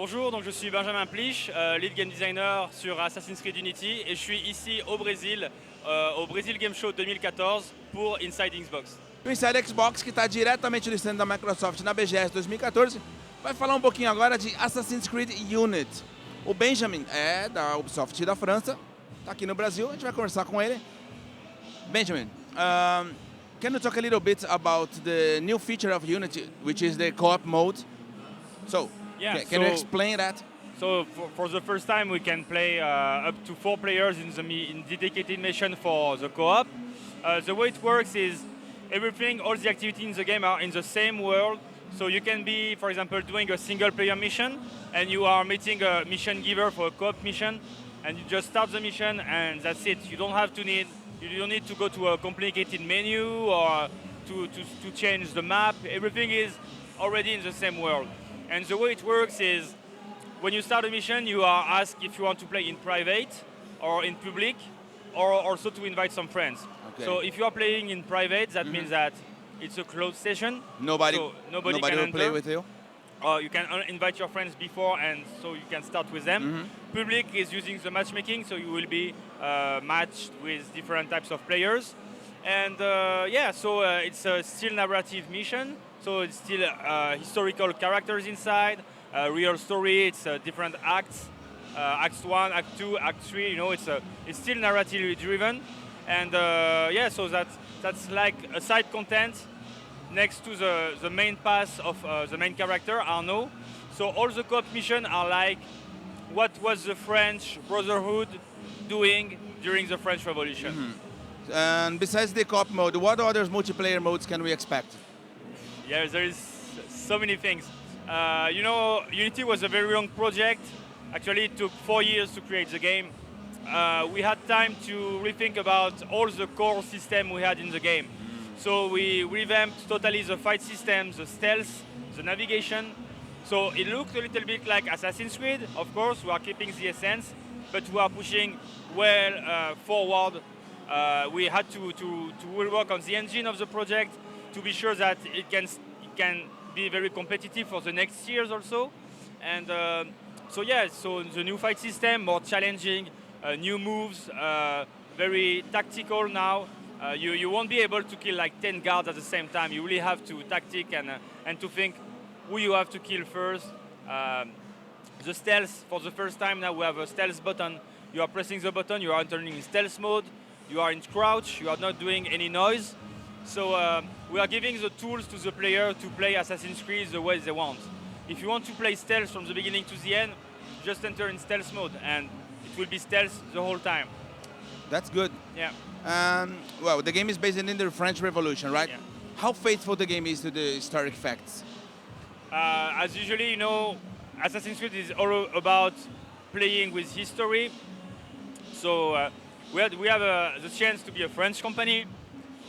Bonjour, donc je suis Benjamin Plich, lead game designer sur Assassin's Creed Unity et je suis ici au Brésil, au Brésil Game Show 2014 pour Inside Xbox. O Inside Xbox, que está diretamente no stand da Microsoft na BGS 2014, vai falar um pouquinho agora de Assassin's Creed Unity. O Benjamin é da Ubisoft da França, está aqui no Brasil, a gente vai conversar com ele. Benjamin, can you talk a little bit about the new feature of Unity, which is the co-op mode? So, can you explain that? So for the first time we can play up to 4 players in dedicated mission for the co-op. The way it works is everything, all the activity in the game are in the same world. So you can be, for example, doing a single player mission and you are meeting a mission giver for a co-op mission and you just start the mission and that's it. You don't need to go to a complicated menu or to change the map. Everything is already in the same world. And the way it works is when you start a mission, you are asked if you want to play in private or in public or also to invite some friends. Okay. So if you are playing in private, that means that it's a closed session. Nobody can will enter. play with you? Or you can invite your friends before and so you can start with them. Public is using the matchmaking, so you will be matched with different types of players. And it's a still narrative mission, so it's still historical characters inside, real story, it's different acts, Act 1, Act 2, Act 3, it's still narratively driven. And so that's like a side content next to the main pass of the main character, Arnaud. So all the co-op missions are like what was the French Brotherhood doing during the French Revolution. And besides the co-op mode, what other multiplayer modes can we expect? Yeah, there is so many things. Unity was a very long project. Actually, it took 4 years to create the game. We had time to rethink about all the core system we had in the game. So we revamped totally the fight system, the stealth, the navigation. So it looked a little bit like Assassin's Creed. Of course, we are keeping the essence, but we are pushing well forward. We had to work on the engine of the project to be sure that it can be very competitive for the next years also. And so the new fight system, more challenging, new moves, very tactical now. You won't be able to kill like 10 guards at the same time. You really have to tactic and to think who you have to kill first. The stealth, for the first time now we have a stealth button. You are pressing the button, you are entering in stealth mode, you are in crouch, you are not doing any noise. So we are giving the tools to the player to play Assassin's Creed the way they want. If you want to play stealth from the beginning to the end, just enter in stealth mode and it will be stealth the whole time. That's good. Yeah. Well, the game is based in the French Revolution, right? Yeah. How faithful the game is to the historic facts? As usually, Assassin's Creed is all about playing with history. So we have the chance to be a French company.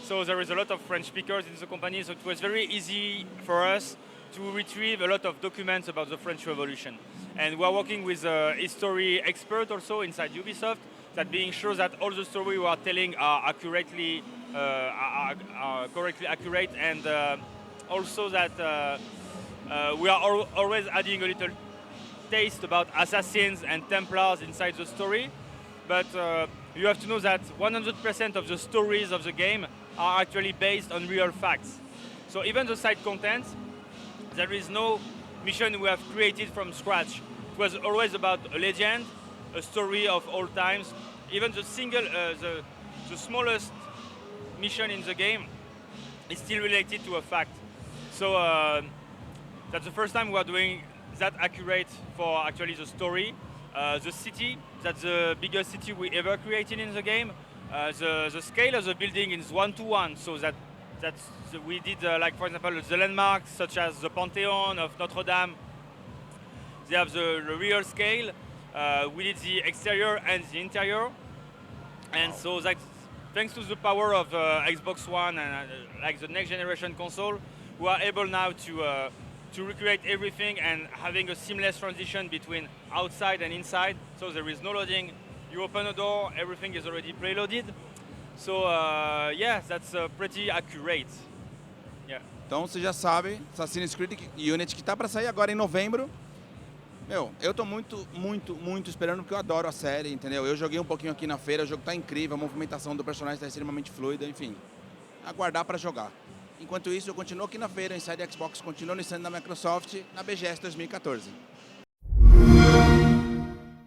So there is a lot of French speakers in the company. So it was very easy for us to retrieve a lot of documents about the French Revolution. And we are working with a history expert also inside Ubisoft, that being sure that all the story we are telling are correctly accurate, and also that we are always adding a little taste about assassins and Templars inside the story. But you have to know that 100% of the stories of the game are actually based on real facts. So even the side content, there is no mission we have created from scratch. It was always about a legend, a story of all times. Even the smallest mission in the game is still related to a fact. So that's the first time we are doing that accurate for actually the story. The city, that's the biggest city we ever created in the game. The scale of the building is 1-to-1, so we did like, for example, the landmarks such as the Pantheon of Notre Dame. They have the real scale. We did the exterior and the interior. And so that's thanks to the power of Xbox One and like the next generation console, we are able now to recreate everything and having a seamless transition between outside and inside. So there is no loading. You open a door, everything is already preloaded. So that's pretty accurate. Yeah. Então você já sabe, Assassin's Creed Unity, que está para sair agora em novembro. Meu, eu tô muito esperando porque eu adoro a série, entendeu? Eu joguei um pouquinho aqui na feira, o jogo tá incrível, a movimentação do personagem tá extremamente fluida, enfim. Aguardar para jogar. Enquanto isso, eu continuo aqui na feira, Inside Xbox, continuo no stand da Microsoft, na BGS 2014.